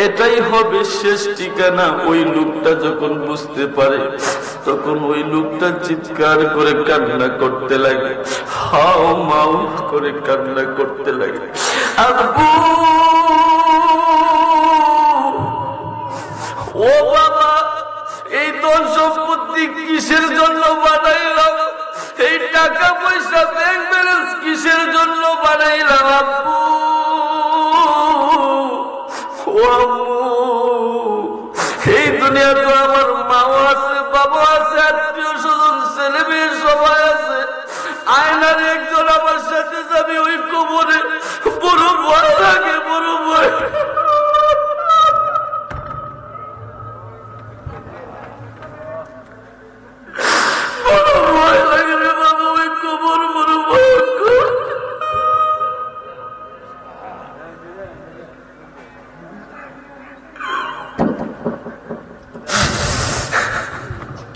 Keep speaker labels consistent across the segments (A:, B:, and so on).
A: এটাই হবে শেষ ঠিকানা। ওই লোকটা যখন বুঝতে পারে তখন ওই লোকটা চিৎকার করে কান্না করতে লাগে, হাও মাও করে কান্না করতে লাগে। আব্বু, ও বাবা, এই ধন সম্পত্তি কিসের জন্য বানাইলাম? এই টাকা পয়সা ব্যাংক ব্যালেন্স কিসের জন্য বানাইলাম? আব্বু, ও আম্মু, এই দুনিয়া তো আমার মাও আছে, বাবা আছে, আত্মীয় স্বজন, ছেলে মেয়ে সবাই আছে। আয়নার একজন আমার সাথে যাবে ওই কবরে, বড় ভয় লাগে, বড় ভয়।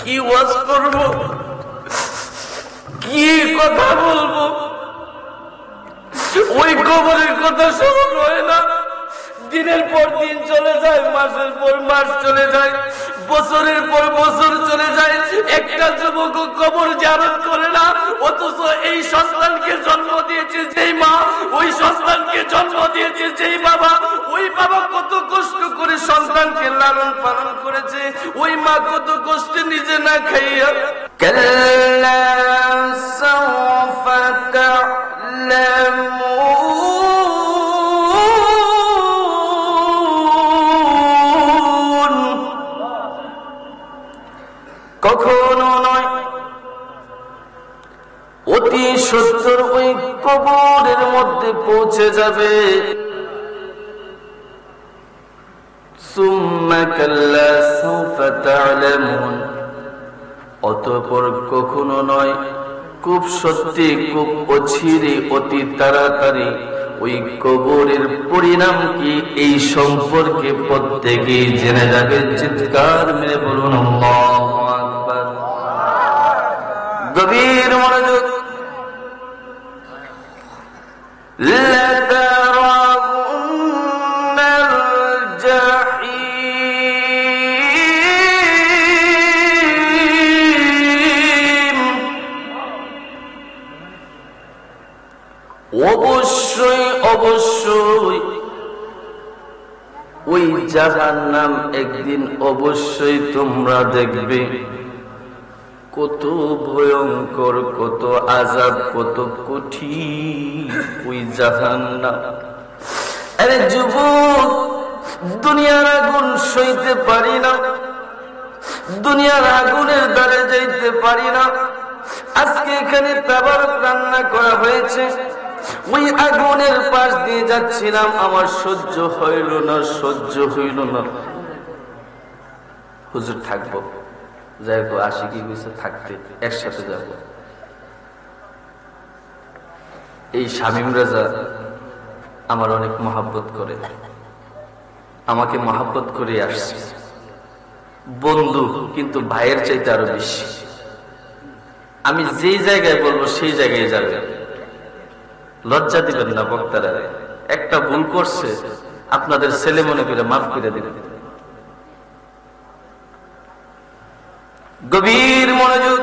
A: কি ওয়াজ করব, কি কথা বলবো? ওই কবরের কথা স্মরণ হয় না। দিনের পর দিন চলে যায়, মাসের পর মাস চলে যায়, বছরের পর বছর চলে যায়, একটা যুবক কবর জিয়ারত করে না। অথচ এই সন্তানকে জন্ম দিয়েছে যেই মা, ওই সন্তানকে জন্ম দিয়েছে যেই বাবা, ওই বাবা কত কষ্ট করে সন্তানকে লালন পালন করেছে, ওই মা কত কষ্টে নিজে না খাইয়া। কাল্লা সাওফা তা'লামুন, কখনো নয়, অতি সত্তর ওই কবরের মধ্যে পৌঁছে যাবে। সুম্মা কাল্লা সাওফা তা'লামুন, অতঃপর কখনো নয়, খুব সত্যি, খুব অচিরে, অতি তাড়াতাড়ি ওই কবরের পরিণাম কি এই সম্পর্কে প্রত্যেকেই জেনে যাবে। চিৎকার মেরে বলুন আল্লাহু আকবার। গভীর মনোযোগ। অবশ্যই অবশ্যই ওই জাহান্নাম একদিন অবশ্যই তোমরা দেখবে। কত ভয়ঙ্কর, কত আযাব, কত কঠিন ওই জাহান্নাম। আরে যুবক, দুনিয়ার আগুন সইতে পারি না, দুনিয়ার আগুনের দ্বারে যাইতে পারি না। আজকে এখানে তাবারক রান্না করা হয়েছে, ওই আগুনের পাশ দিয়ে যাচ্ছিলাম, আমার সহ্য হইল না, সহ্য হইল না। হুজুর থাকবো, যাই হোক, আশিকি হয়েছে থাকতে, একসাথে যাব। এই শামীম রাজা আমার অনেক মহাব্বত করে, আমাকে মহাব্বত করে আসছে, বন্ধু, কিন্তু ভাইয়ের চাইতে আরো বেশি। আমি যেই জায়গায় বলবো সেই জায়গায় যাবে, লজ্জা দিবেন না বক্তারা। একটা ভুল করছে, আপনাদের ছেলে মনে করে মাফ করে দিবেন। গভীর মনোযোগ।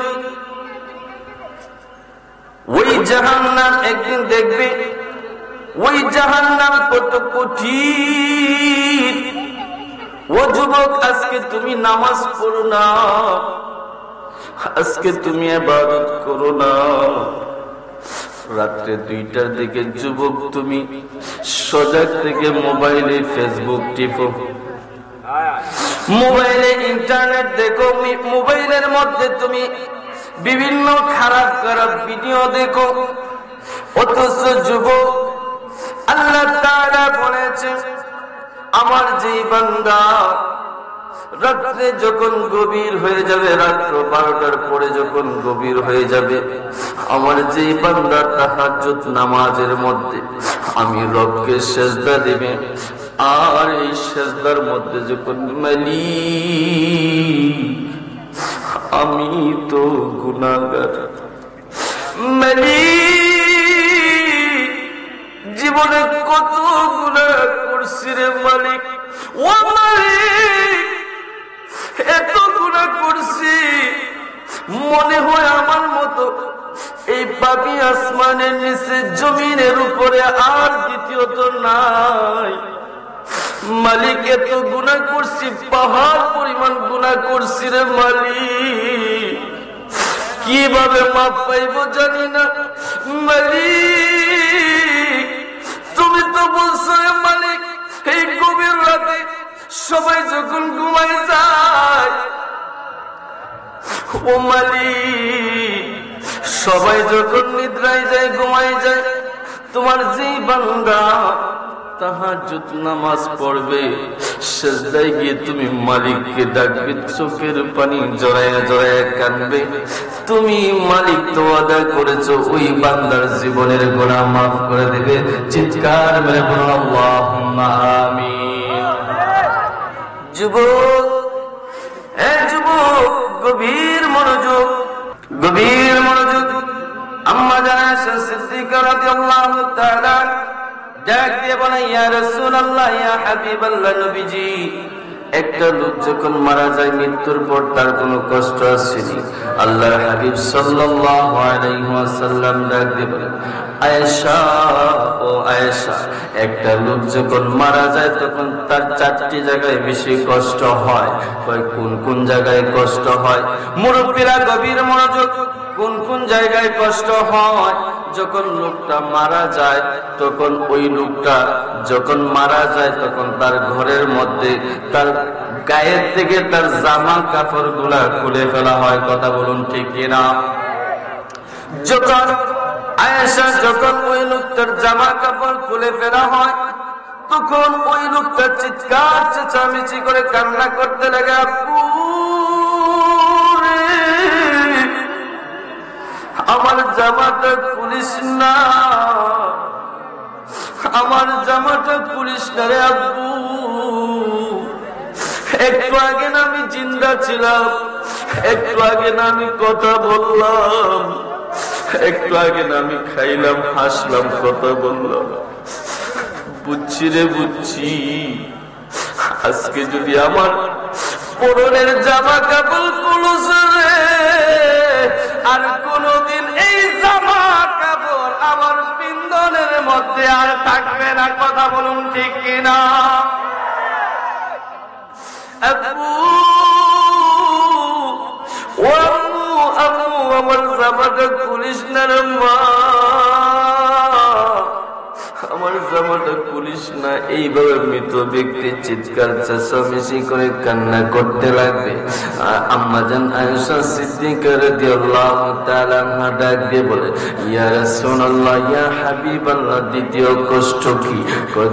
A: ওই জাহান্নাম একদিন দেখবে, ওই জাহান্নাম কত কঠিন। ও যুবক, আজকে তুমি নামাজ পড়ো না, আজকে তুমি ইবাদত করো না। রাত্রে 2টার দিকে যুবক তুমি সজাগ থেকে মোবাইলে ফেসবুক টিপো, মোবাইলে ইন্টারনেট দেখো, মোবাইলের মধ্যে তুমি বিভিন্ন খারাপ খারাপ ভিডিও দেখো। অথচ যুবক, আল্লাহ তাআলা বলেছেন, আমার যেই বান্দা রাত্রে যখন গভীর হয়ে যাবে, রাত্র 12টার পরে যখন গভীর হয়ে যাবে, আমার যেই বান্দা তাহাজ্জুদ নামাজের মধ্যে আমি রবকে সেজদা দিবে, আর এই সেজদার মধ্যে যখন মালিক, আমি তো গুনাহগার, মালিক জীবনে কত গুনাহ করছি রে মালিক, ও মালিক, এত গুনাহ করছি, মনে হয় আমার মতো এই পাপী আসমানের নিচে জমিনের উপরে আর দ্বিতীয়ত নাই। মালিক, এত গুনাহ করছি, পাহাড় পরিমাণ গুনাহ করছি রে মালিক, কিভাবে মাপ পাইব জানি না। মালিক, তুমি তো বলছো রে মালিক, এই গভীর রাতে সবাই যখন ঘুমাই যায়, ও মালিক, সবাই যখন নিদ্রায় যায়, ঘুমাই যায়, তোমার যেই বান্দা তাহাজ্জুদ নামাজ পড়বে, সিজদায় গিয়ে তুমি মালিককে ডাকবে, চোখের পানি জড়ায়া জড়ায়া কাঁদবে, তুমি মালিক তো ওয়াদা করেছো ওই বান্দার জীবনের গুনাহ মাফ করে দেবে। চিৎকার মেরে বলো আল্লাহুম্মা আমিন। যুবক, যুবক, গভীর মনোযোগ, গভীর মনোযোগ। আম্মা জান আয়েশা সিদ্দিকা রাদিয়াল্লাহু তাআলা ডাক দিয়ে বলে, ইয়া রাসূলুল্লাহ, ইয়া হাবিবাল্লাহ, নবীজি, একটা লোক যখন মারা যায়, মৃত্যুর পর তার কোনো কষ্ট আসেনি। আল্লাহর হাবিব সাল্লাল্লাহু আলাইহি ওয়াসাল্লাম ডাক দিয়ে বলেন, আয়েশা, ও আয়েশা, একটা লোক যখন মারা যায় তখন তার চারটি জায়গায় বেশি কষ্ট হয়। কোন কোন জায়গায় কষ্ট হয়? মুরব্বীরা গভীর মনোযোগ। কোন কোন জায়গায় কষ্ট হয়? যখন লোকটা মারা যায় তখন ওই লোকটা যখন মারা যায় তখন তার ঘরের মধ্যে তার গায়ের থেকে তার জামা কাপড় গুলা খুলে ফেলা হয়। কথা বলুন ঠিক কিনা? যখন আয়েশা, যখন ওই লোকটার জামা কাপড় খুলে ফেলা হয় তখন ওই লোকটা চিৎকার চেঁচামেচি করে কান্না করতে লাগে, আপু রে, আমার জামাটা খুলিস না, আমার জামাটা খুলিস না রে আব্বু, একটু আগে না আমি জিন্দা ছিলাম, একটু আগে না আমি কথা বললাম, একটু আগে না আমি খাইলাম, হাসলাম, কথা বললাম, বুঝছি রে বুঝছি, আজকে যদি আমার পরনের জামা কাপড় খুলস রে, আর কোনদিন এই জামা কাপড় আমার পিন্দনের মধ্যে আর থাকবে না। কথা বলুন ঠিক কিনা? আব্বু, ও আম্মু, আম্মু, আমার জামাটা খুলিস না রে মা, আমার জামাটা খুলিস না। এইভাবে মৃত ব্যক্তি চিৎকার চেঁচামেচি করে কান্না করতে লাগবে। আম্মা জান আয়েশা সিদ্দিকা রাদিয়াল্লাহু তাআলা আনহা ডাক দিয়ে বলে, ইয়া রাসূলুল্লাহ, ইয়া হাবিবাল্লাহ, দ্বিতীয় কষ্ট কি?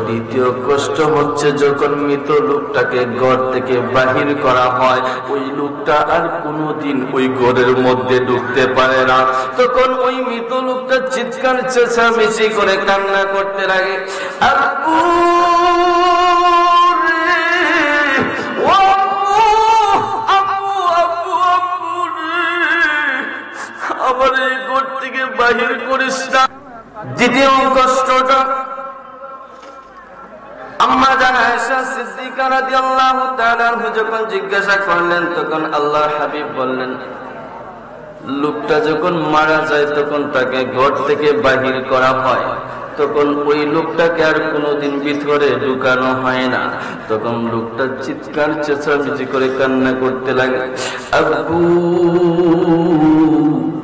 A: দ্বিতীয় কষ্ট হচ্ছে যখন মৃত লোকটাকে ঘর থেকে বাহির করা হয়, ওই লোকটা আর কোনোদিন ওই ঘরের মধ্যে ঢুকতে পারে না, তখন ওই মৃত লোকটা চিৎকার চেঁচামেচি করে কান্না করতে লাগে, আব্বু রে, ও আব্বু, আব্বু, আব্বু, আব্বু রে, আমার এই ঘর থেকে বাহির করিস না। দ্বিতীয় কষ্টটা আম্মা জান আয়েশা সিদ্দিকা রাদিয়াল্লাহু তাআলা আনহা যখন জিজ্ঞাসা করলেন তখন আল্লাহর হাবিব বললেন, লোকটা যখন মারা যায় তখন তাকে ঘর থেকে বাহির করা হয়, তখন ওই লোকটাকে আর কোনোদিন ভিতরে ঢুকানো হয় না, তখন লোকটা চিৎকার চেঁচামেচি করে কান্না করতে লাগে, আব্বু,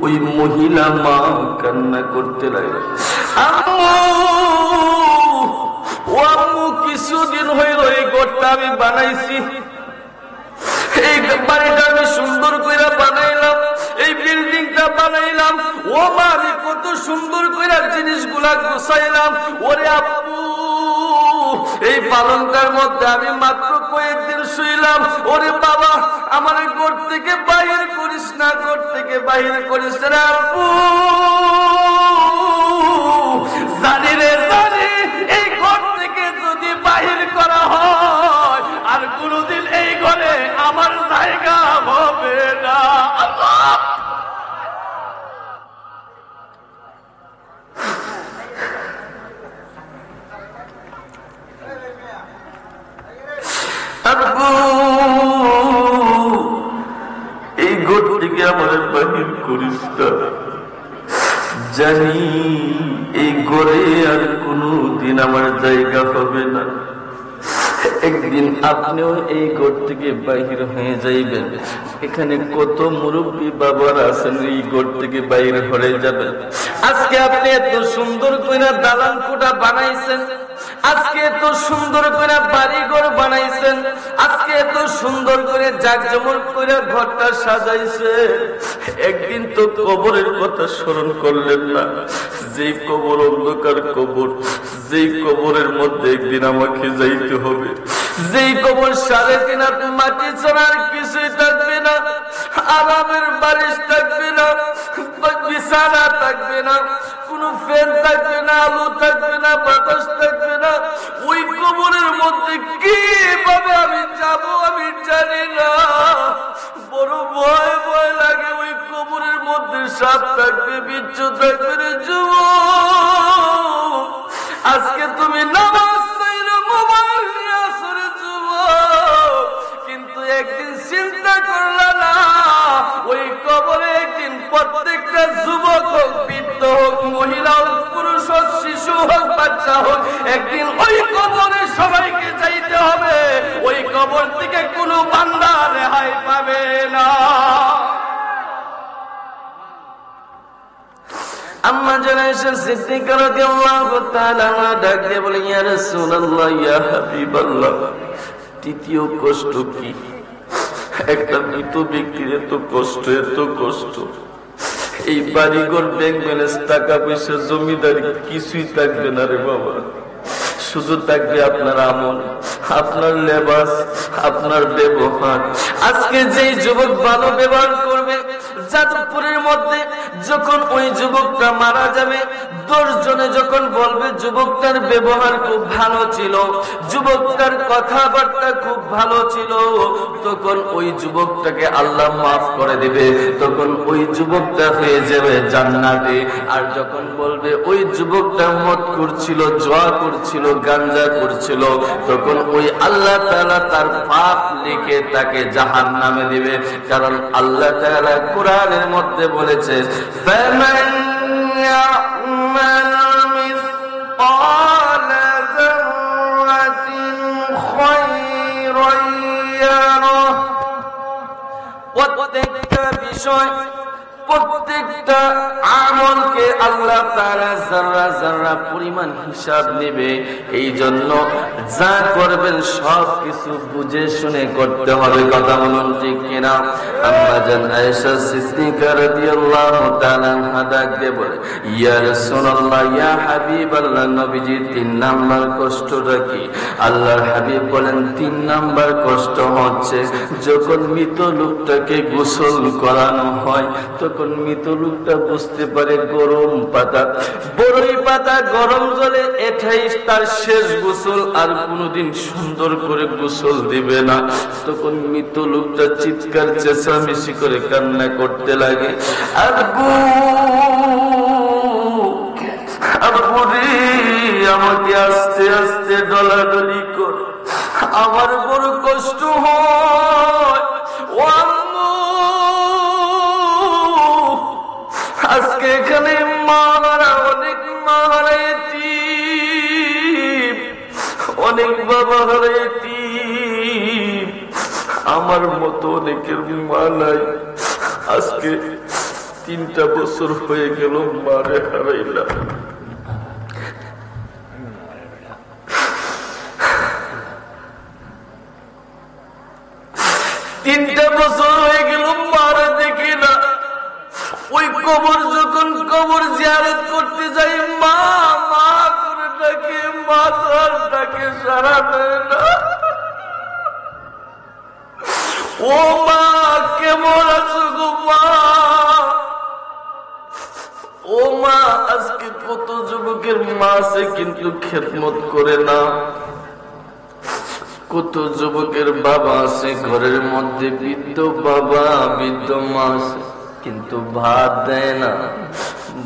A: ওই মহিলা মা কান্না করতে লাগে, আম্মু, ও আম্মু, কিছুদিন হইল এই ঘরটা আমি বানাইছি, এই বাড়িটা আমি সুন্দর করে বানাইলাম, এই বিল্ডিংটা বানাইলাম, ও মা, আমি কত সুন্দর করে জিনিসগুলা গুছাইলাম, ওরে আব্বু, এই পালনটার মধ্যে আমি মাত্র কয়েকদিন শুইলাম, ওরে বাবা, আমার ঘর থেকে বাহির করিস না, ঘর থেকে বাহির করিস না আব্বু, জানি রে জানি, এই ঘর থেকে যদি বাহির করা হয় আর কোনদিন এই ঘরে আমার জায়গা হবে না। জানি এই ঘরে আর কোনদিন আমার জায়গা হবে না। একদিন আপনিও এই ঘর থেকে বাহির হয়ে যাইবেন। এখানে কত মুরব্বী বাবার আছেন এই ঘর থেকে বাহির হয়ে যাবেন। আজকে আপনি এত সুন্দর করে দালান কোঠা বানাইছেন, আজকে এত সুন্দর করে বাড়ি ঘর বানাইছেন, আজকে এত সুন্দর করে জাকজমক করে ঘরটা সাজাইছে। একদিন তো কবরের কথা স্মরণ করলেন না। যেই কবর অন্ধকার কবর, যেই কবরের মধ্যে একদিন আমাকে যাইতে হবে, যেই কবর 3.5 হাত মাটি ছাড়া আর কিছুই থাকবে না, আরামের বালিশ থাকবে না, বিছানা থাকবে না, কোনো ফ্যান থাকবে না, আলো থাকবে না, বাতাস থাকবে না। ওই কবরের মধ্যে কিভাবে আমি যাব আমি জানি না। বড় ভয় ভয় লাগে। ওই কবরের মধ্যে সাপ থাকবে, বিচ্ছু থাকবে রে যুবক। আজকে তুমি নামাজ চাইলে মোবাইল নিয়ে আসো রে যুবক, কিন্তু একদিন চিন্তা করলা না ওই কবরে একদিন প্রত্যেকটা যুবক হোক, বৃদ্ধ হোক, মহিলা হোক, পুরুষ হোক, শিশু হোক, বাচ্চা হোক, একদিন ওই কবরে সবাইকে যাইতে হবে। ওই কবর থেকে কোনো বান্দা রেহাই পাবে না। আম্মা জানা আয়েশা সিদ্দিকা রাদিয়াল্লাহু তাআলা ডাক দিয়ে বলে, ইয়া রাসূলুল্লাহ, ইয়া হাবিবাল্লাহ, তৃতীয় কষ্ট কি? একটা মৃত ব্যক্তির এত কষ্ট, এত কষ্ট। এই বাড়িঘর, ব্যাংক ব্যালেন্স, টাকা পয়সা, জমিদারি কিছুই থাকবে না রে বাবা। শুধু থাকবে আপনার আমল, আপনার লেবাস, আপনার ব্যবহার। আজকে যেই যুবক ভালো ব্যবহার করবে, যাদবপুরের মধ্যে যখন ওই যুবকটা মারা যাবে, 10 জনে যখন বলবে যুবকটার ব্যবহার খুব ভালো ছিল, যুবকটার কথাবার্তা খুব ভালো ছিল, তখন ওই যুবকটাকে আল্লাহ মাফ করে দিবে। তখন ওই যুবকটা হয়ে যাবে জান্নাতে। আর যখন বলবে ওই যুবকটা মদ করছিল, জুয়া করছিল, গাঞ্জা করছিল, তখন ওই আল্লাহ তাআলা তার পাপ লিখে তাকে জাহান্নামে দিবে। কারণ আল্লাহ তাআলা কোরআনের মধ্যে বলেছে, ফামান ইয়ামাল মিসকালা যাররাতিন খায়রান ইয়ারাহ। প্রত্যেকটা বিষয়, প্রত্যেকটা আমলকে আল্লাহ তাআলা যারা যারা পরিমাণ হিসাব নেবে। এই জন্য যা করবেন সব কিছু বুঝে শুনে করতে হবে। কথা বলুন ঠিক কিনা? আম্মা জান আয়েশা সিদ্দিকা রাদিয়াল্লাহু তাআলা ডাক দিয়ে বলে, ইয়া রাসূলুল্লাহ, ইয়া হাবিবাল্লাহ, নবীজি 3 নাম্বার কষ্টটা কি? আল্লাহর হাবিব বলেন, 3 নাম্বার কষ্ট হচ্ছে যখন মৃত লোকটাকে গোসল করানো হয়, তখন মৃত লোকটা বুঝতে পারে গরম পাতা, বড়ই পাতা গরম জলে এটাই তার শেষ গোসল, আর কোনদিন সুন্দর করে গোসল দিবে না। তখন মৃত লোকটা চিৎকার চেঁচামেচি করে কান্না করতে লাগে, আব্বু আব্বু রে, আমাকে আস্তে আস্তে ডলাডলি কর, আমার বড় কষ্ট হয়। ও আম্মু, আজকে এখানে মারা, অনেক মারা এতিম, অনেক বাবা হারা এতিম, আমার মতো অনেকের মা নাই। আজকে 3টা বছর হয়ে গেল মারে হারাইলাম। তিনটা বছর হয়ে গেল মারা দেখি না। ওই কবর যখন কবর জিয়ারত করতে যাই, মা মা করে ডাকে, মা তার ডাকে সারা দেয় না। ও মা, কেমন আছো গো মা? ও মা, আজকে কত যুবকের মা আছে কিন্তু খেদমত করে না। কত যুবকের বাবা আছে ঘরের মধ্যে, বৃদ্ধ বাবা, বৃদ্ধ মা আছে, কিন্তু ভাত দেয় না।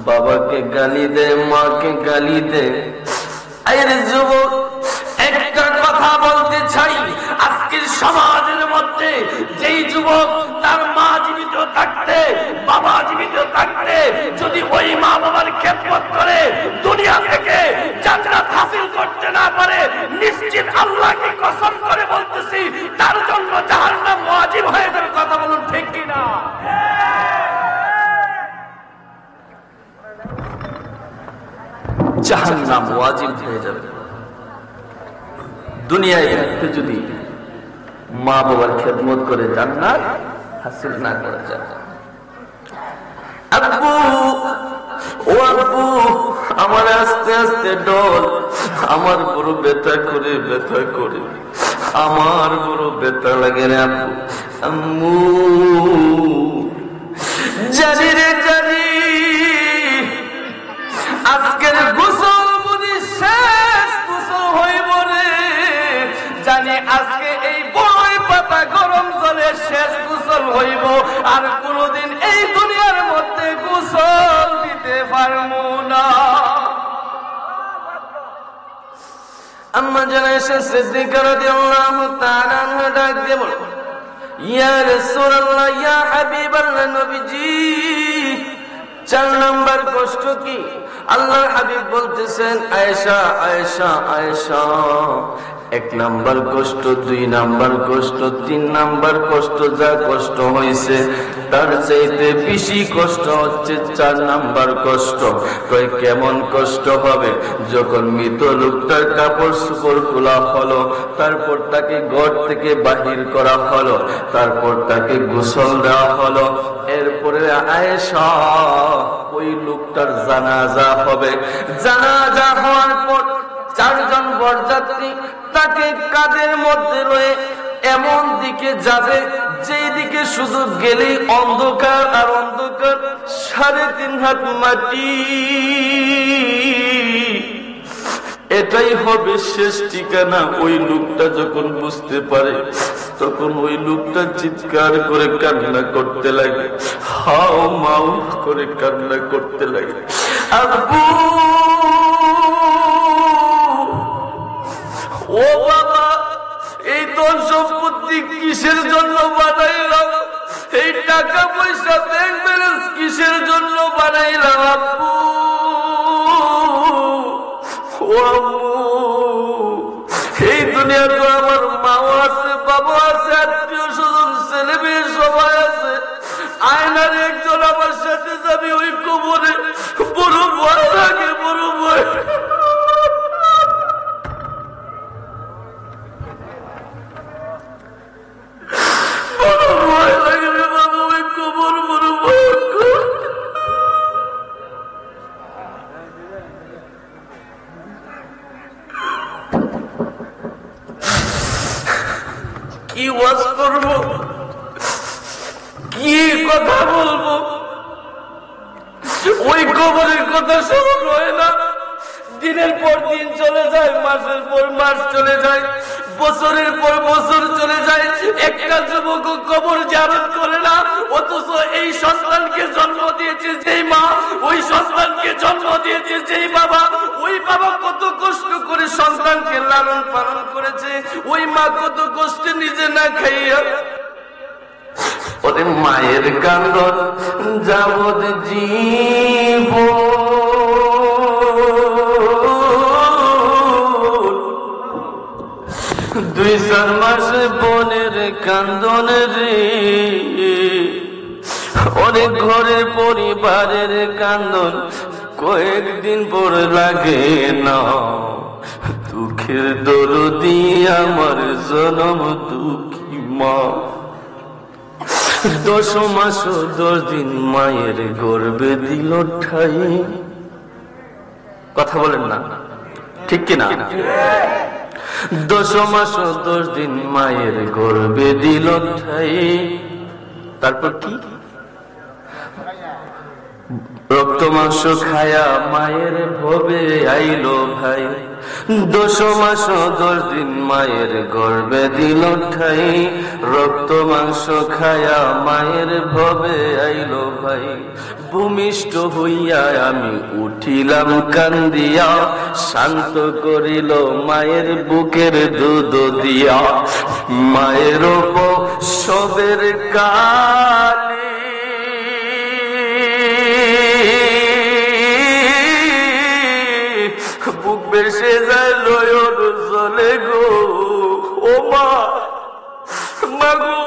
A: বাবাকে গালি দেয়, মাকে গালি দেয়। আরে যুবক, একটা কথা বলতে চাই, আজকের সমাজের মধ্যে যেই যুবক তার মা জীবিত থাকতে, বাবা জীবিত থাকতে যদি ওই মা বাবার খেদমত করে দুনিয়া থেকে জান্নাত হাসিল করতে না পারে, নিশ্চিত আল্লাহকে কসম করে বলতেছি তার জন্য জাহান্নাম ওয়াজিব হয়ে যাবে। কথা বলুন ঠিক কিনা? জাহান্নাম ওয়াজিব হয়ে যাবে। দুনিয়ায় থাকতে যদি মা বাবার খেদমত করে জান্নাত হাসিল না করা যায়। আব্বু, ও আব্বু, আমার আস্তে আস্তে ডল, আমার বড় ব্যথা করে, ব্যথা করে, আমার বড় ব্যথা লাগে রে আব্বু। আম্মু, জানি রে জানি, আজকের গোসল বুঝি শেষ গোসল হইব রে, জানি আজকে এই বড়ই পাতা গরম জলে শেষ গোসল হইব, আর কোনদিন এই দুনিয়ার মধ্যে গোসল দিতে পারবো না। আম্মা জানা এসে সিদ্দিকা রাদিয়াল্লাহু তাআলা আনহা ডাক দিয়ে বলল, ইয়া রাসূলুল্লাহ, ইয়া হাবিবাল্লাহ, নবীজি 4 নাম্বার কষ্ট কি? আল্লাহর হাবিব বলতেছেন, আয়েশা, আয়েশা, আয়েশা, 1 নাম্বার কষ্ট, 2 নাম্বার কষ্ট, 3 নাম্বার কষ্ট, যা কষ্ট হয়েছে তার চাইতে বেশি কষ্ট হচ্ছে 4 নাম্বার কষ্ট। কয় কেমন কষ্ট হবে? যখন মৃত লোকটার কাপড় চোপড় খোলা হলো, তারপর তাকে ঘর থেকে বাহির করা হলো, তারপর তাকে গোসল দেওয়া হলো, এরপরে আয়েশা ওই লোকটার জানাজা হবে। জানাজা হওয়ার পর 4 জন বরযাত্রী তাকে কাঁধের মধ্যে রয়ে এমন দিকে যাবে যেই দিকে শুধু গেলেই অন্ধকার আর অন্ধকার, 3.5 হাত মাটি। এটাই হবে শেষ ঠিকানা। ওই লোকটা যখন বুঝতে পারে তখন ওই লোকটা চিৎকার করে কান্না করতে লাগে, হাও মাও করে কান্না করতে লাগে। আব্বু, ও বাবা, এই ধন সম্পত্তি কিসের জন্য বানাইলাম? এই টাকা পয়সা ব্যাংক ব্যালেন্স কিসের জন্য বানাইলাম? আব্বু, ও আম্মু, এই দুনিয়া তো আমার মাও আছে, বাবা আছে, আত্মীয় স্বজন, ছেলে মেয়ে সবাই আছে। আয়নার একজন আমার সাথে যাবে ওই কবরে, বড় ভয় লাগে, বড় ভয়। কি ওয়াজ করবো, কি কথা বলবো? ওই কবরের কথা স্মরণ হয় না। দিনের পর দিন চলে যায়, মাসের পর মাস চলে যায়, বছরের পর বছর চলে যায়, একটা যুবক কবর জিয়ারত করে না। অথচ এই সন্তানকে জন্ম দিয়েছে যেই মা, ওই সন্তানকে জন্ম দিয়েছে যেই বাবা, ওই বাবা কত কষ্ট করে সন্তানকে লালন পালন করেছে, ওই মা কত কষ্টে নিজে না খাইয়া। ওরে মায়ের কান্দন যাবত জীব, 2-4 মাস বোনের কান্দন রে, ওরে ঘরের পরিবারের কান্দন কয়েকদিন পর লাগে না। দুঃখের দরদি আমার জনম দুঃখী মা, 10 মাস 10 দিন মায়ের গর্ভে দিল ঠাই। কথা বলেন না, ঠিক কিনা? 10 মাস 10 দিন মায়ের গর্ভে দিল ঠাই। তারপর কি? রক্ত মাংস খায়া মায়ের ভবে আইলো ভাই। 10 মাস 10 দিন মায়ের গর্ভে দিল ঠাই। রক্ত মাংস খায়া মায়ের ভবে আইলো ভাই। ভূমিষ্ঠ হইয়া আমি উঠিলাম কান্দিয়া, শান্ত করিল মায়ের বুকের দুধ দিয়া। মায়ের সবের কালে মাগো,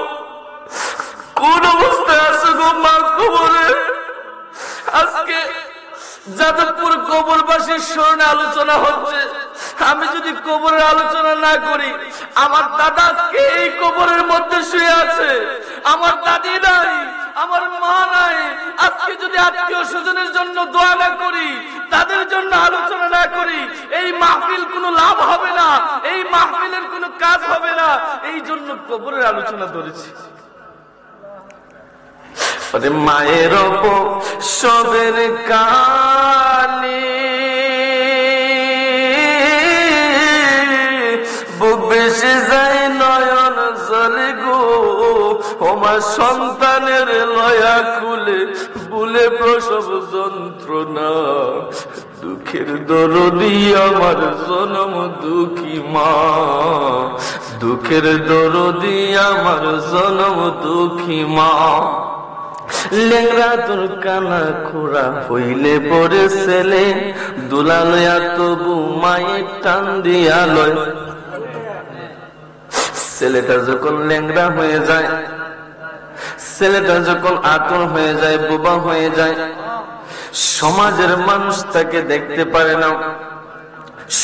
A: কোন অবস্থায় আছো গো মা কবরে? আজকে যাদবপুর কবরবাসীর স্মরণে আলোচনা হচ্ছে। আমি যদি কবরের আলোচনা না করি, আমার দাদা আজকে এই কবরের মধ্যে শুয়ে আছে, আমার দাদি নাই, আমার মা নাই। আজকে যদি আত্মীয় স্বজনের জন্য দোয়া না করি, তাদের জন্য আলোচনা না করি, এই মাহফিল কোনো লাভ হবে না, এই মাহফিলের কোনো কাজ হবে না। এই জন্য কবরের আলোচনা ধরেছি। মায়ের সবের কানে বুক বেশি যায় নয়ন জলে গো, আমার সন্তানের লয়া খুলে বুলে প্রসব যন্ত্রণা, দুঃখের দরদি আমার জনম দুঃখী মা, দুঃখের দরদি আমার জনম দুঃখী মা। লেংরা তোর কানা খোড়া হইলে পরে ছেলে, দুলা লয়া তবু মায়ের টান দিয়া লয়। ছেলেটা যখন লেংরা হয়ে যায়, ছেলেটা যখন আতর হয়ে যায়, বোবা হয়ে যায়, সমাজের মানুষ তাকে দেখতে পারে না,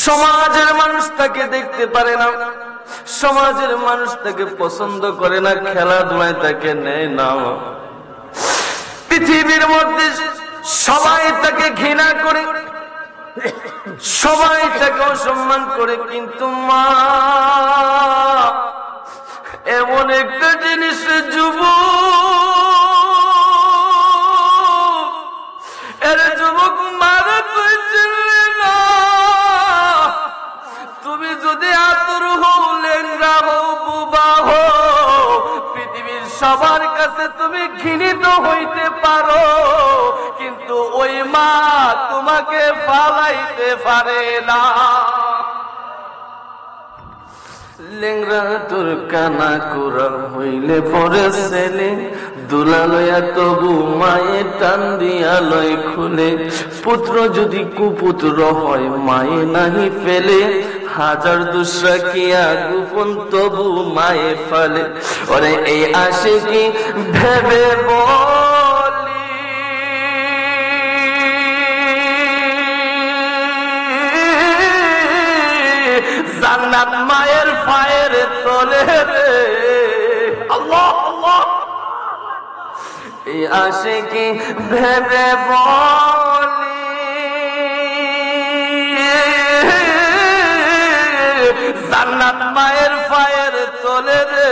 A: সমাজের মানুষ তাকে দেখতে পারে না, সমাজের মানুষ তাকে পছন্দ করে না, খেলাধুলায় তাকে নেয় না। পৃথিবীর মধ্যে সবাই তাকে ঘৃণা করে, সবাই তাকে অসম্মান করে, কিন্তু মা এমন একটা জিনিস যুবক, এর যুবক মারা তুই চিনলি না। তুমি যদি আতর হও, লেংরা হও, বুবা হও, পৃথিবীর সবার কাছে তুমি ঘৃণিত হইতে পারো, কিন্তু ওই মা তোমাকে ফালাইতে পারে না। লেংরা তোর কানা কোরা হইলে পরে ছেলে, দুলা লয়া তবু মায়ের টান দিয়া লয় খুলে। পুত্র যদি কুপুত্র হয় মায়ে নাহি ফেলে, হাজার দুসরা কিয়া গোপন তবু মায়ে ফেলে। ওরে এই আশিকি ভেবে বলি, জান্নাত মায়ের পায়ের তলে রে। আল্লাহ আল্লাহ। এই আশিকি ভেবে বলি, জান্নাত মায়ের পায়ের তলে রে।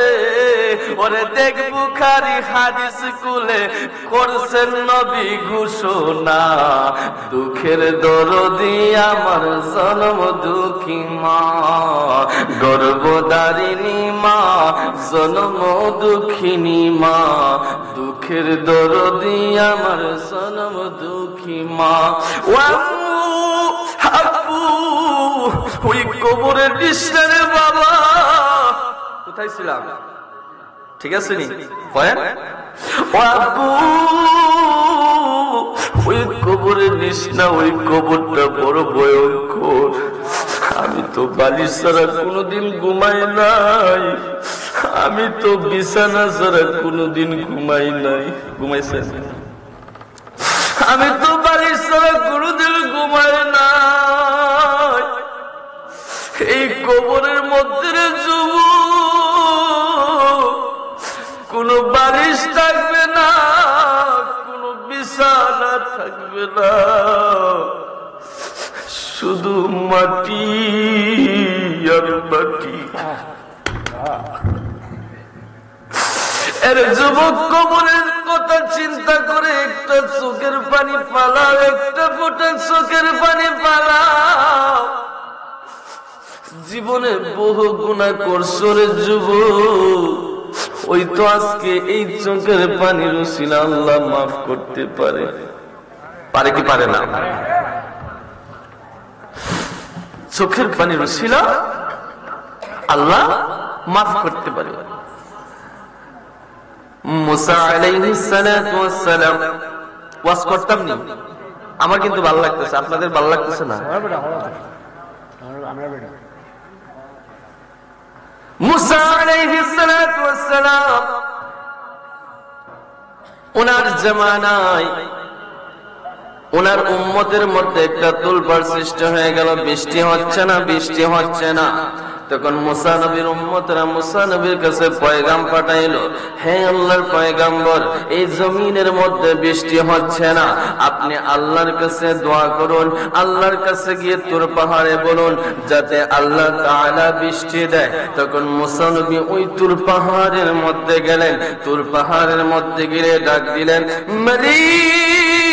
A: ওরে দেখ বুখারী হাদিস কুলে করছেন নবী ঘোষণা, দুঃখের দরদি আমার জনম দুঃখী মা, গর্ভধারিণী মা, জনম দুঃখিনী মা, দুঃখের দরদি আমার জনম দুঃখী মা। ওই কবরের বিছানে বাবা কোথায় ছিলাম? ঠিক আছে নি? ওই কবরের বিছানা, ওই কবরটা বড় ভয়ঙ্কর। আমি তো বালিশ ছাড়া কোনোদিন ঘুমাই নাই, আমি তো বিছানা ছাড়া কোনোদিন ঘুমাই নাই। ঘুমাইছে? আমি তো বালিশ ছাড়া কোনোদিন ঘুমাই নাই। এই কবরের মধ্যে যুবক কোন বালিশ থাকবে না, কোন বিছানা থাকবে না, শুধু মাটি আর মাটি। এর যুবক কবরের কথা চিন্তা করে একটা চোখের পানি পালাও, একটা ফোঁটা চোখের পানি পালাও। জীবনে বহু গুনাহ করছো রে যুবক, ওই তো আজকে এই চোখের পানির উসিলা আল্লাহ মাফ করতে পারে। পারে কি পারে না? চোখের পানির উসিলা আল্লাহ মাফ করতে পারে। মুসা আলাইহিস সালাতু ওয়াস সালাম ওয়াজ করতাম নি, আমার কিন্তু ভালো লাগতেছে, আপনাদের ভালো লাগতেছে না? মুসা আলাইহিস সালাতু ওয়াস সালাম ওনার জামানায় ওনার উম্মতের মধ্যে একটা তুলপাড় সৃষ্টি হয়ে গেল, বৃষ্টি হচ্ছে না, বৃষ্টি হচ্ছে না। তখন মুসা নবীর উম্মতরা মুসা নবীর কাছে পয়গাম পাঠাইলো, হে আল্লাহর পয়গাম্বর, এই জমিনের মধ্যে বৃষ্টি হচ্ছে না, আপনি আল্লাহর কাছে দোয়া করুন, আল্লাহর কাছে গিয়ে তুর পাহাড়ে বলুন যাতে আল্লাহ তাআলা বৃষ্টি দেয়। তখন মুসা নবী ওই তুর পাহাড়ের মধ্যে গেলেন, তুর পাহাড়ের মধ্যে গিয়ে ডাক দিলেন, মালিক,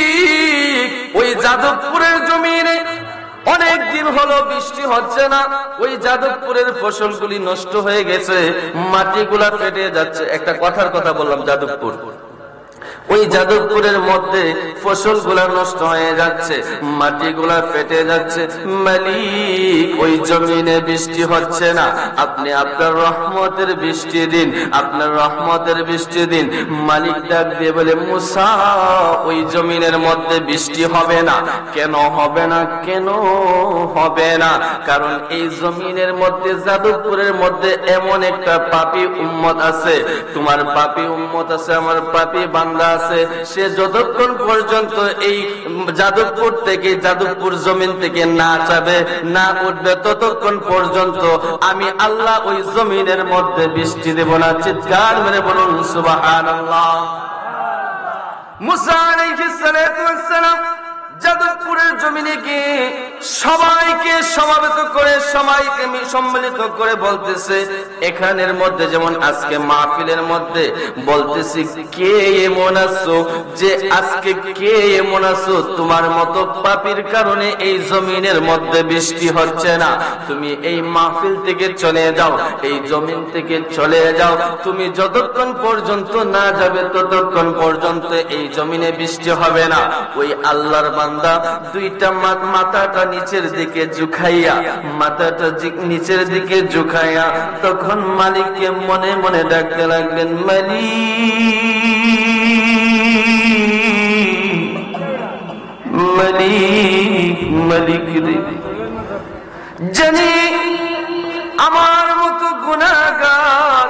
A: ওই যাদবপুরের জমিনে অনেক দিন হলো বৃষ্টি হচ্ছে না, ওই যাদবপুরের ফসলগুলি নষ্ট হয়ে গেছে, মাটিগুলা ফেটে যাচ্ছে। একটা কথার কথা বললাম, যাদবপুর, ওই যাদবপুরের মধ্যে ফসলগুলা নষ্ট হয়ে যাচ্ছে, মাটিগুলা ফেটে যাচ্ছে। মালিক, ওই জমিনে বৃষ্টি হচ্ছে না, আপনি আপনার রহমতের বৃষ্টি দিন, আপনার রহমতের বৃষ্টি দিন। মালিক ডাক দিয়ে বলে, মুসা, ওই জমিনের মধ্যে বৃষ্টি হবে না। কেন হবে না? কেন হবে না? কারণ এই জমিনের মধ্যে, যাদবপুরের মধ্যে এমন একটা পাপী উম্মত আছে, তোমার পাপী উম্মত আছে, আমার পাপী বান্দা আছে, সে যতক্ষণ পর্যন্ত এই যাদবপুর থেকে, যাদবপুর জমিন থেকে না যাবে, না উঠবে, ততক্ষণ পর্যন্ত আমি আল্লাহ ওই জমিনের মধ্যে বৃষ্টি দেব না। চিৎকার মেরে বলুন সুবহানাল্লাহ। মুসা আলাইহিস সালাতু ওয়াস সালাম যাদবপুরের জমিনে গিয়ে সবাইকে সমাবেত করে, সবাইকে সম্মিলিত করে বলতেছে, এখানের মধ্যে যেমন আজকে মাহফিলের মধ্যে বলতেছি, কে এমন আছো যে আজকে, কে এমন আছো তোমার মতো পাপীর কারণে এই জমিনের মধ্যে বৃষ্টি হচ্ছে না? তুমি এই মাহফিল থেকে চলে যাও, এই জমিন থেকে চলে যাও, তুমি যতক্ষণ পর্যন্ত না যাবে ততক্ষণ পর্যন্ত এই জমিনে বৃষ্টি হবে না। ওই আল্লাহর বান্দা দুইটা মাথাটা নিচের দিকে ঝুঁকাইয়া, মাথাটা নিচের দিকে ঝুঁকাইয়া তখন মালিককে মনে মনে ডাকতে লাগলেন, মালিক, মালিক, মালিক রে, জানি আমার মতো গুনাহগার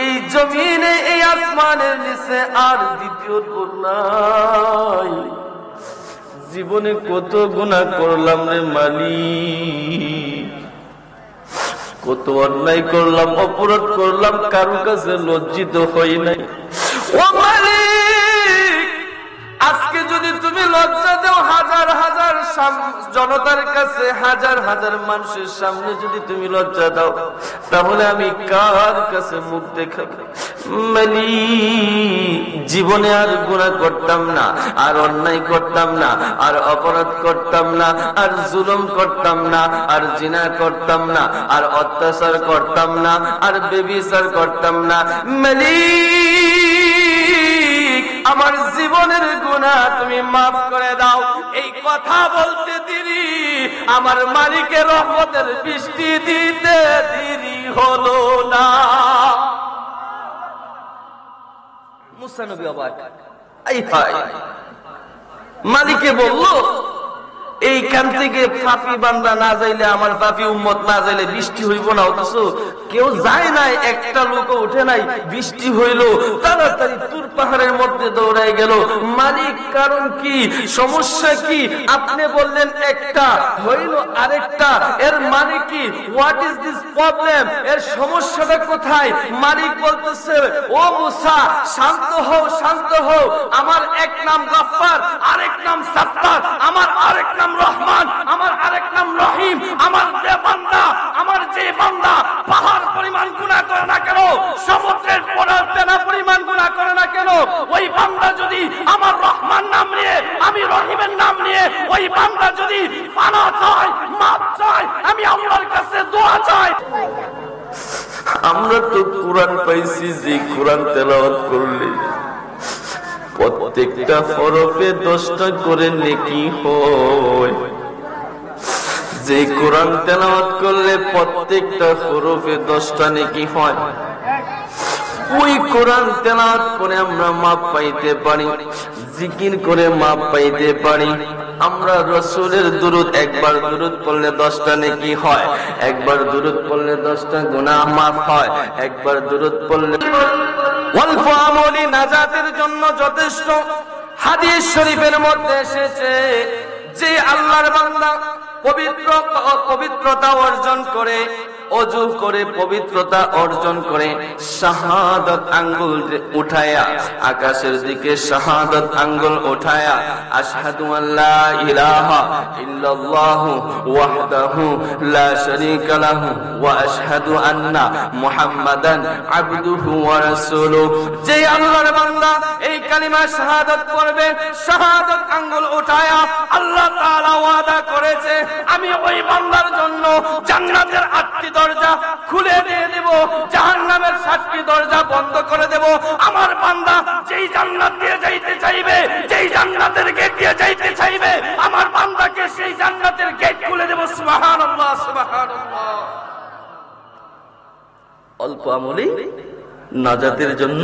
A: এই জমিনে, এই আসমানের নিচে আর দ্বিতীয় কেউ নাই। জীবনে কত গুনাহ করলাম রে মালিক, কত অন্যায় করলাম, অপরাধ করলাম, কারো কাছে লজ্জিত হই নাই। ও মালিক, আজকে যদি তুমি লজ্জা দাও হাজার হাজার জনতার কাছে, হাজার হাজার মানুষের সামনে যদি তুমি লজ্জা দাও, তাহলে আমি কার কাছে মুখ দেখাবো? মালিক, জীবনে আর গুনাহ করতাম না, আর অন্যায় করতাম না, আর অপরাধ করতাম না, আর জুলুম করতাম না, আর জিনা করতাম না, আর অত্যাচার করতাম না, আর ব্যভিচার করতাম না। মালিক, আমার জীবনের গুনাহ তুমি মাফ করে দাও। এই কথা বলতে দেরি, আমার মালিকের রহমতের বৃষ্টি দিতে দেরি হলো না। মুসা নবী অবাক, এই হায়, মালিকে বলল এইখান থেকে পাপী বান্দা না যাইলে, আমার পাপী উম্মত না যাইলে বৃষ্টি হইব না। অথচ কেউ যায় নাই, একটা লোক উঠে নাই, বৃষ্টি হইল। তাড়াতাড়ি তুর পাহাড়ের মধ্যে দৌড়াই গেল। মালিক, কারণ কি? সমস্যা কি? আপনি বললেন একটা, হইল আরেকটা, এর মানে কি? What is this problem? এর সমস্যাটা কোথায়? মালিক বলতেছে, ও মুসা, শান্ত হও, শান্ত হও। আমার এক নাম গফফার, আরেক নাম সাত্তার, আমার আরেক নাম রহমান, আমার আরেক নাম রহিম। আমার যে বান্দা, আমার যে বান্দা পাহাড় পরিমাণ গুনাহ করে না কেন, সমুদ্রের পেনা পরিমাণ গুনাহ করে না কেন, ওই বান্দা যদি আমার রহমান নাম নিয়ে, আমি রহিমের নাম নিয়ে, ওই বান্দা যদি পানা চায়, মাপ চায়, আমি আল্লাহর কাছে দোয়া চাই। আমরা তো কোরআন পাইছি যে কোরআন তেলাওয়াত করলে প্রত্যেকটা হরফে 10টা করে নেকি হয়। যে কোরআন তেলাওয়াত করলে প্রত্যেকটা হরফে 10টা নেকি হয়। ওই কোরআন তেলাওয়াত করে আমরা মাপ পাইতে পারি, জিকির করে মাপ পাইতে পারি। আমরা রাসূলের দুরূদ একবার দুরূদ পড়লে 10টা নেকি হয়, একবার দুরূদ পড়লে 10টা গুনাহ মাফ হয়, একবার দুরূদ পড়লে অল্প আমলি নাজাতের জন্য যথেষ্ট। হাদিস শরীফের মধ্যে এসেছে যে আল্লাহর বান্দা পবিত্রতা অর্জন করে, ওযু করে পবিত্রতা অর্জন করে, শাহাদাত আঙ্গুল উঠায়া আকাশের দিকে শাহাদাত আঙ্গুল উঠায়া আশহাদু আল্লা ইলাহা ইল্লাল্লাহু ওয়াহদাহু লা শারীকা লাহু ওয়া আশহাদু আন্না মুহাম্মাদান আবদুহু ওয়া রাসূলুহু, যে আল্লাহর বান্দা এই কালিমা শাহাদাত পড়বে, শাহাদাত আঙ্গুল উঠায়া আল্লাহ তাআলা ওয়াদা করেছে আমি ওই বান্দার জন্য জান্নাতের 8টি দরজা খুলে দিয়ে দেব, জাহান্নামের 7টি দরজা বন্ধ করে দেব। আমার বান্দা যেই জান্নাত দিয়ে যাইতে চাইবে, যেই জান্নাতের গেট দিয়ে যাইতে চাইবে, আমার বান্দাকে সেই জান্নাতের গেট খুলে দেব। সুবহানাল্লাহ, সুবহানাল্লাহ। অল্প আমলি নাজাতের জন্য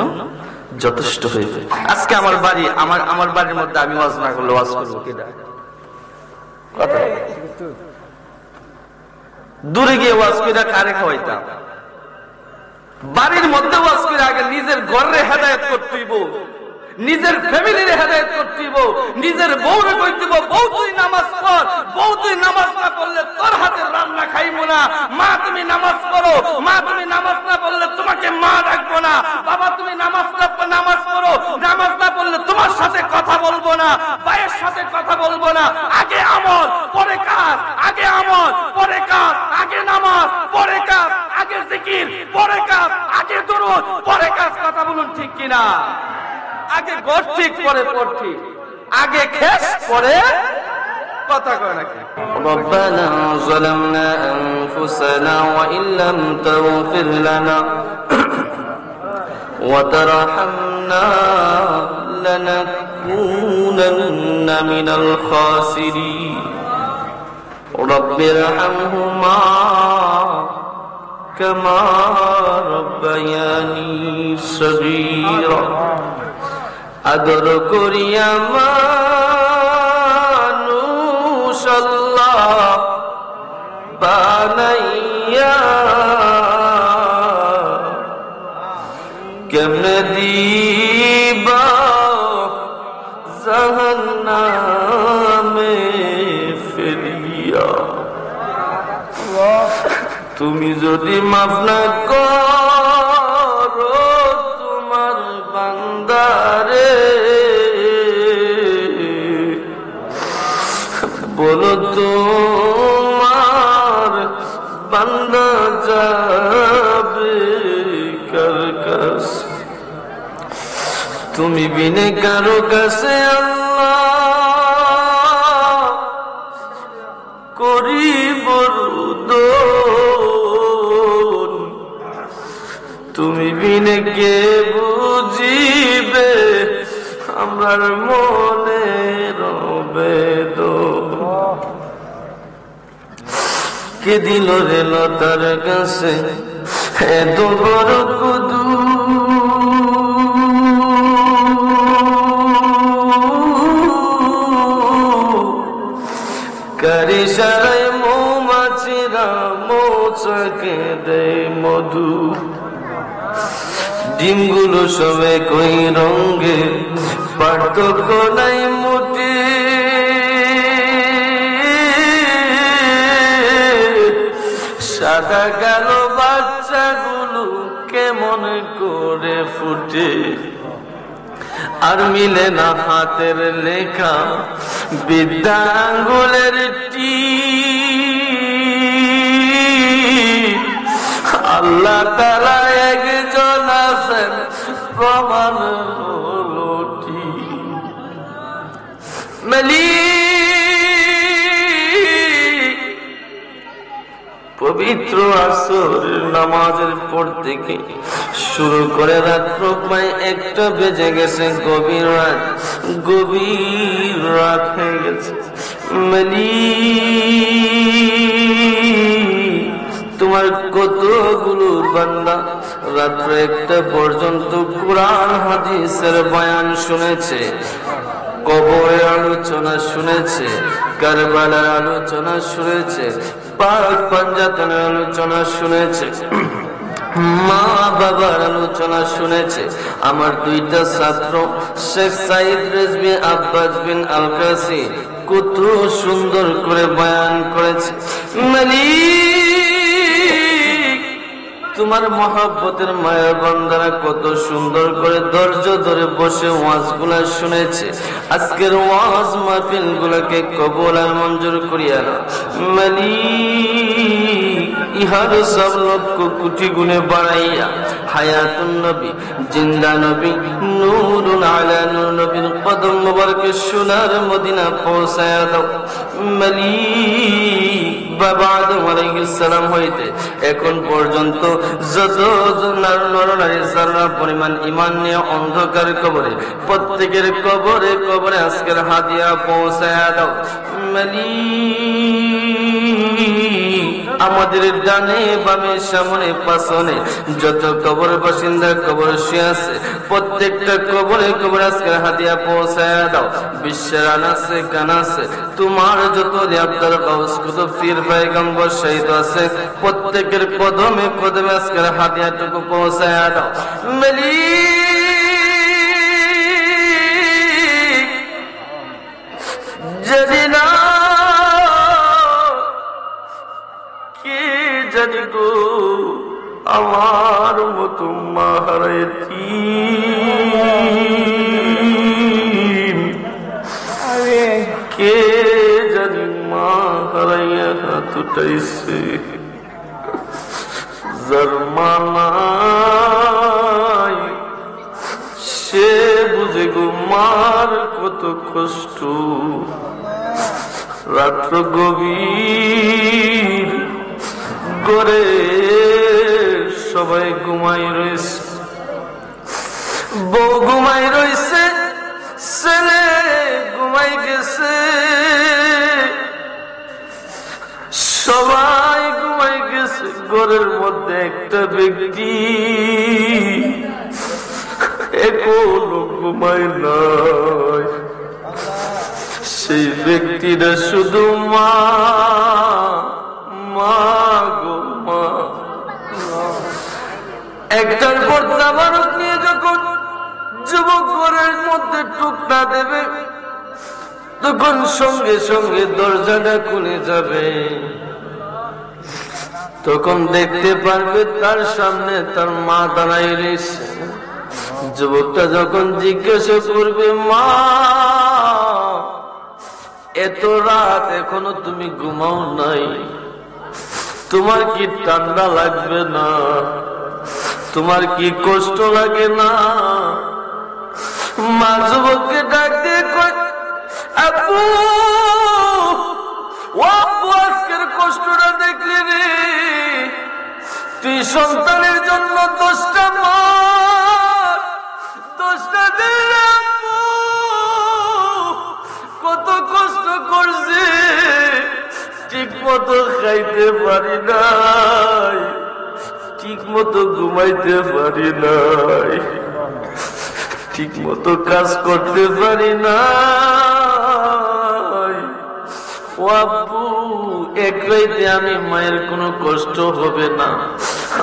A: যথেষ্ট হয়েছে। আজকে আমার বাড়ি, আমার বাড়ির মধ্যে আমি ওয়াজ না করলে ওয়াজ করবো কিনা? কথা দূরে গিয়ে ওয়াজ করে কারে খাওয়াইতাম? বাড়ির মধ্যে ওয়াজ করে আগে নিজের ঘরে হেদায়েত করতেইব, নিজের ফ্যামিলির হেদায়েত করতেইব, নিজের বউরে কইতেইব বউ তুই নামাজ পড়, বউ তুই নামাজ না পড়লে তোর হাতের রান্না খাইবো না, মা তুমি নামাজ পড়ো, মা তুমি নামাজ না পড়লে তোমাকে মা ডাকবো না, বাবা তুমি নামাজ পড়ো, নামাজ না পড়লে তোমার সাথে কথা বলবো না, ভাইয়ের সাথে কথা বলবো না। আগে আমল পরে কাজ, আগে আমল পরে কাজ, আগে নামাজ পরে কাজ, আগে জিকির পরে কাজ, আগে দুরূদ পরে কাজ। কথা বলুন ঠিক কিনা? আগে ঘর ঠিক পরে পর ঠিক, আগে খেস পরে কথা কয় নাকি? রব্বানা যালামনা আনফুসানা ওয়া ইল্লাম তাগফির লানা ওয়া তারহামনা লানাকুনান্না মিনাল খাসিরিন রব্বিরহামহুমা কামা রাব্বায়ানি সগীরা। আদর করিয়া মানুষ আল্লাহ বানাইয়া কেমনে দিবা জাহান্নামে ফেলিয়া। তুমি যদি মাফ না করো তোমার বান্দারে, বলো তোমার বান্দা যাবে কার কাছে? তুমি বিনে কারো কাছে আল্লাহ করিব রুদন, তুমি বিনে কে বুঝিবে আমার মনের বেদন। কে দিল রে লতার কাছে এত বড় কুদু, কারি সারাই মৌমাছিরা মৌচাকে দেয় মধু। ডিমগুলো সবে কই রঙে পার্থক্য নাই মোটে, সাদা কালো বাচ্চাগুলো কেমন করে ফুটে। আর মিলে না হাতের লেখা বিদ্যা আঙ্গুলের টি। আল্লাহ তাআলা একজন আছেন প্রমাণ হলো ঠিক। পবিত্র আসরের নামাজের পর থেকে শুরু করে রাত্র প্রায় 1টা বেজে গেছে, গভীর রাত হয়ে গেছে। তোমার কতগুলো বান্দা রাত্র 1টা পর্যন্ত কোরআন হাদিসের বয়ান শুনেছে, কবরের আলোচনা শুনেছে, কারবালার আলোচনা শুনেছে, পাক পাঞ্জাতনের আলোচনা শুনেছে, মা বাবার আলোচনা শুনেছে। আমার দুইটা ছাত্র শেখ সাইদ রেজভী, আব্বাস বিন আল কাসি কত সুন্দর করে বয়ান করেছে। মালিক, তোমার মহব্বতের মায়ের বান্দারা কত সুন্দর করে ধৈর্য ধরে বসে ওয়াজগুলা শুনেছে। আজকের ওয়াজ মাহফিল গুলাকে কবুল আর মঞ্জুর করিয়া নাও মালিক। ইহার সব লক্ষ কোটি গুণে বাড়াইয়া হায়াতুন নবী, জিন্দা নবী, নূরুন আলা নূর নবীর কদম মোবারকে সোনার মদিনা পৌঁছায়া দাও মালিক। বাবা আদম আলাইহিস সালাম হইতে এখন পর্যন্ত যত নরনারী যারা পরিমাণ ঈমান নিয়ে অন্ধকার কবরে, প্রত্যেকের কবরে কবরে আজকের হাদিয়া পৌঁছায়া দাও মালিক। আমাদের ডানে বামে সামনে পাশনে যত কবর বাসিন্দা কবর শুয়ে আছে, প্রত্যেকটা কবরে কবরে আজকের হাদিয়া পৌঁছায়া দাও। বিশ্বের আনাসে কানাসে তোমার যত আব্দুল গাউস কুতুব পীর পয়গম্বর শহীদ আছে, প্রত্যেকের কদমে কদমে আজকের হাদিয়াটুকু পৌঁছায়া দাও মালিক। যদি না কে জানি গো আমার মতো মা হারাইতি, কে জানি মা হারাইয়া হাত উঠাইছে, যার মা নাই সে বুঝে গো মার কত কষ্ট। রাত্র গভীর করে সবাই ঘুমাই রয়েছে, বউ ঘুমাই রয়েছে, ছেলে ঘুমাই গেছে, সবাই ঘুমাই গেছে। ঘরের মধ্যে একটা ব্যক্তি এখনো ঘুমায় নাই। সেই ব্যক্তিরা শুধু মা, মা গো মা। একটার পর তাবারক নিয়ে যখন যুবক ঘরের মধ্যে টুকরা দেবে, তখন সঙ্গে সঙ্গে দরজাটা খুলে যাবে। তখন দেখতে পারবে তার সামনে তার মা দাঁড়াই রয়েছে। যুবকটা যখন জিজ্ঞাসা করবে, মা এত রাত এখনো তুমি ঘুমাও নাই, তোমার কি ঠান্ডা লাগবে না, তোমার কি কষ্ট লাগে না? মা যুবককে ডাক দিয়ে কয়, আপু ও আপু, আজকের কষ্টটা দেখলি রে, তুই সন্তানের জন্য 10টা মাস 10টা দিন আপু কত কষ্ট করছে, ঠিক মতো খাইতে পারি নাই, ঠিক মতো ঘুমাইতে পারি নাই, ঠিক মতো কাজ করতে পারি নাই। ও আব্বু, এক রাইতে আমি মায়ের কোনো কষ্ট হবে না,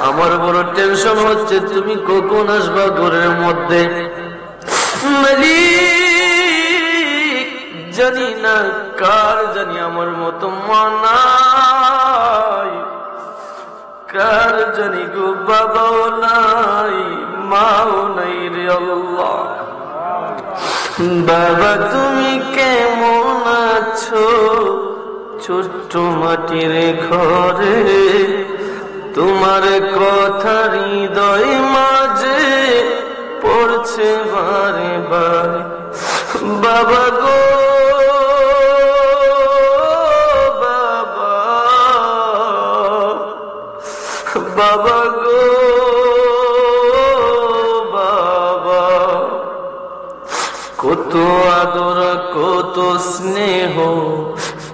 A: আমার বড় টেনশন হচ্ছে তুমি কখন আসবা ঘরের মধ্যে। জানি না কার জানি আমার মতো মা নাই, কার জানি গো বাবাও নাই, মাও নাই রে আল্লাহ। বাবা তুমি কেমন আছো ছোট্ট মাটির ঘরে, তোমার কথা হৃদয় মাঝে পড়ছে বারে বারে। বাবা গো বাবা, বাবা গো বাবা, কত আদর কত স্নেহ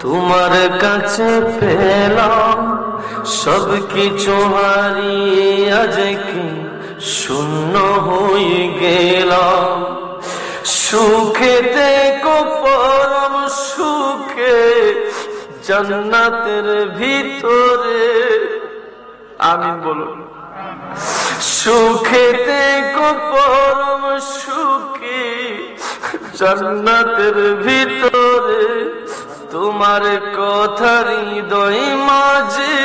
A: তোমার কাছে পেলাম, সব কিছু হারিয়ে আজ কি শূন্য হয়ে গেলাম। সুখে থেকো জান্নাতের ভিতরে, আমিন বলুন। সুখেতে গো পরম সুখী জান্নাতের ভিতরে, তোমার কথা হৃদয় মাঝে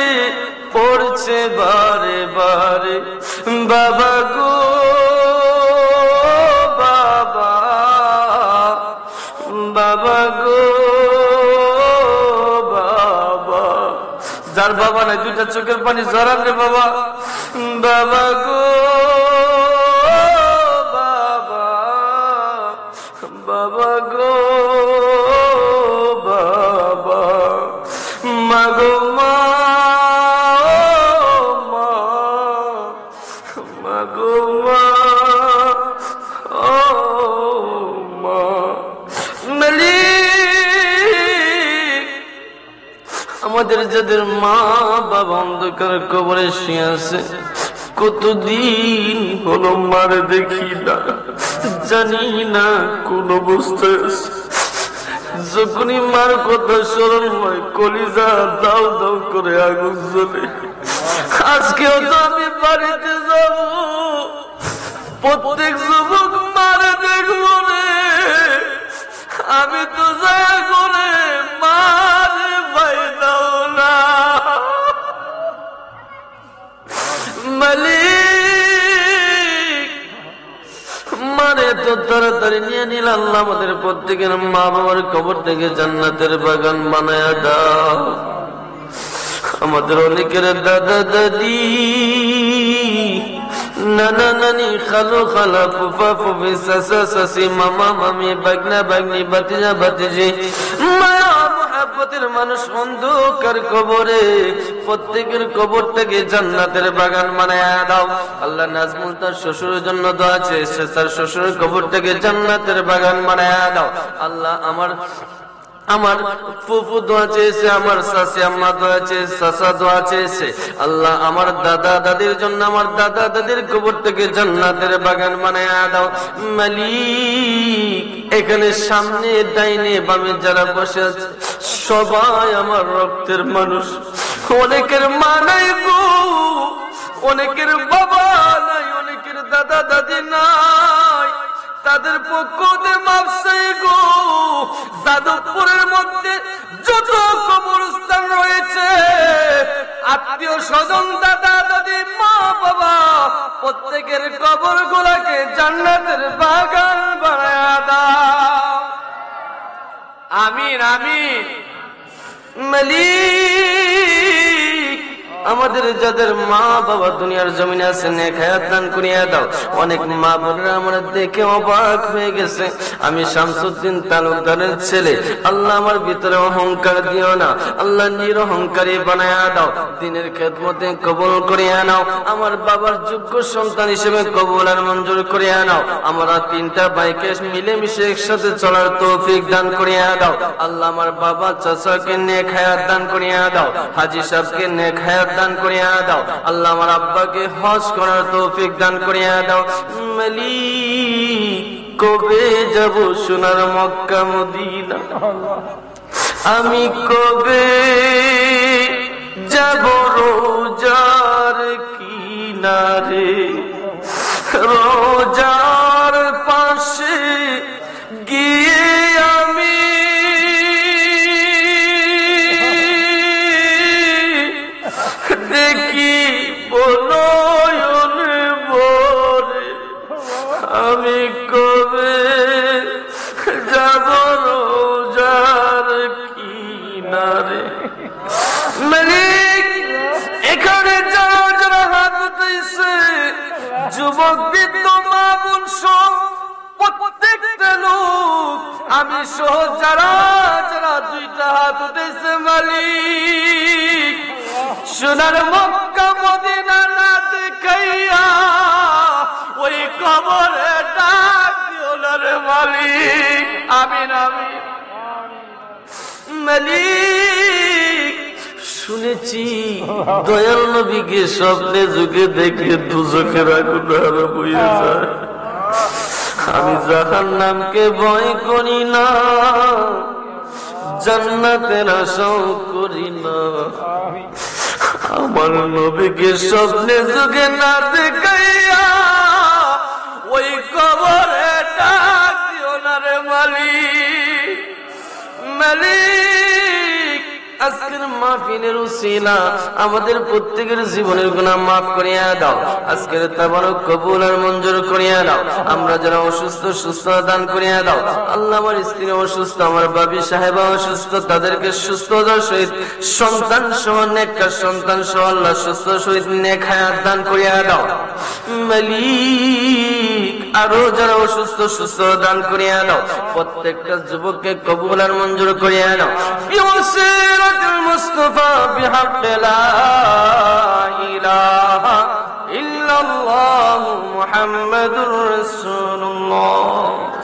A: পড়ছে বারে বারে। বাবা গো বাবা, বাবা গো বাবা, যার বাবা নাই দুইটা চোখের পানি জড়ান রে বাবা। বাবা গো বাবা, বাবা গো বাবা, মা গো মা, মা গো মা, ও মা। আমাদের যাদের মা বাবা অন্ধকার কবরে শুয়ে আছে, কতদিন হলো মারে দেখি না, জানি না কোন অবস্থায় আছে। যখনই মার কথা স্মরণ হয় কলিজা দাও দাও করে আগুন জ্বলে। আজকেও তো আমি বাড়িতে যাব, প্রত্যেক যুবক মারে দেখবো রে, আমি তো যা করে মারে ভাই দাও না। মালিক মারে তো তাড়াতাড়ি নিয়ে নিল আল্লাহ, আমাদের প্রত্যেকের মা বাবার কবর থেকে জান্নাতের বাগান বানায়া দাও। আমাদের অনেকের দাদা দাদি, নানা নানি, খালু খালা, ফুফা ফুফি, চাচা চাচি, মামা মামি, বাগনা বাগনি, ভাতিজা ভাতিজি, মায়া মহব্বতের মানুষ অন্ধকার কবরে, প্রত্যেকের কবর থেকে জান্নাতের বাগান বানায়া দাও। আল্লাহ নাজমুল তার শ্বশুরের জন্য দোয়া চেয়েছে, তার শ্বশুরের কবর থেকে জান্নাতের বাগান বানায়া দাও। আল্লাহ আমার ফুফু দোয়া চেয়েছে, আমার শাশি আম্মা দোয়া চেয়েছে, চাচা দোয়া চেয়েছে। আল্লাহ আমার দাদা দাদির জন্য আমার দাদা দাদির কবর থেকে জান্নাতের বাগান বানায়া দাও। মালিক এখানে সামনে ডাইনে বামে যারা বসে আছে সবাই আমার রক্তের মানুষ। অনেকের মা নাই গো, অনেকের বাবা নাই, অনেকের দাদা দাদি নাই, তাদের পক্ষ দিয়ে মাফ চাই গো। যাদবপুরের মধ্যে যত কবরস্থান রয়েছে, আত্মীয় স্বজন, দাদা দাদি, মা বাবা, প্রত্যেকের কবর গুলাকে জান্নাতের বাগান বানায়া দাও। আমিন আমিন। মালিক আমাদের যাদের মা বাবা দুনিয়ার জমিনে আছে নেক হায়াত দান করিয়া দাও। অনেক মা বোনেরা আমরা দেখে অবাক হয়ে গেছে, আমি শামসুদ্দিন তালুকদারের ছেলে, আল্লাহ আমার ভিতরে অহংকার দিও না, আল্লাহ নিরহংকারী বানায়া দাও, দিনের খেদমতে কবুল করিয়া নাও, আমার বাবার যোগ্য সন্তান হিসেবে কবুল আর মঞ্জুর করিয়া নাও। আমরা তিনটা ভাইকে মিলেমিশে একসাথে চলার তৌফিক দান করিয়া দাও। আল্লাহ আমার বাবা চাচাকে নেক হায়াত দান করিয়া দাও, হাজী সাহেবকে নেক হায়াত দান করিয়া দাও। আল্লাহ আমার আব্বাকে হজ করার তৌফিক দান করিয়া দাও। মালিক কবে যাব সোনার মক্কা মদিনা, আমি কবে যাব রোজার কিনারে, রোজার পাশে গিয়ে আমি দেখি বলয়ন বলে, আমি কবে যাব রোজার কিনারে। মালিক এখানে যারা যারা হাত উঠেছে, যুবক বৃদ্ধ মা বোন সব প্রত্যেকটা লোক, আমি সহ যারা যারা দুইটা হাত উঠেছে, মালিক সোনার মক্কা মদিনা না দেখাইয়া ওই কবরে ডাক দিও না রে মালিক। আমিন আমিন। মালিক শুনেছি দয়াল নবীকে স্বপ্নে যুগে দেখে দুজখের আগুন হারাম হয়ে যায়। আমি জাহান্নামকে ভয় করি না, জান্নাতের আশাও করি না। আমার নবীকে স্বপ্নে যুগে না দেখাইয়া ওই কবরে ডাক দিও না রে মালিক। মালিক, আজকের মাহফিলের উসিলা আমাদের প্রত্যেকের জীবনের গুনাহ মাফ করিয়া দাও। আজকের তাবারক কবুল আর মঞ্জুর করিয়া দাও। আমরা যারা অসুস্থ সুস্থ দান করিয়া দাও। আল্লাহ, আমার স্ত্রী অসুস্থ, আমার বাবি সাহেবা অসুস্থ, তাদেরকে সুস্থতার সহিত সন্তান সহ নেককার সন্তান সহ আল্লাহ সুস্থ সহিত নেক হায়াত দান করিয়া দাও। মালিক, আরো যারা অসুস্থ সুস্থ দান করিয়া দাও। প্রত্যেকটা যুবককে কবুল আর মঞ্জুর করিয়া দাও। المصطفى بحق لا إله إلا الله محمد رسول الله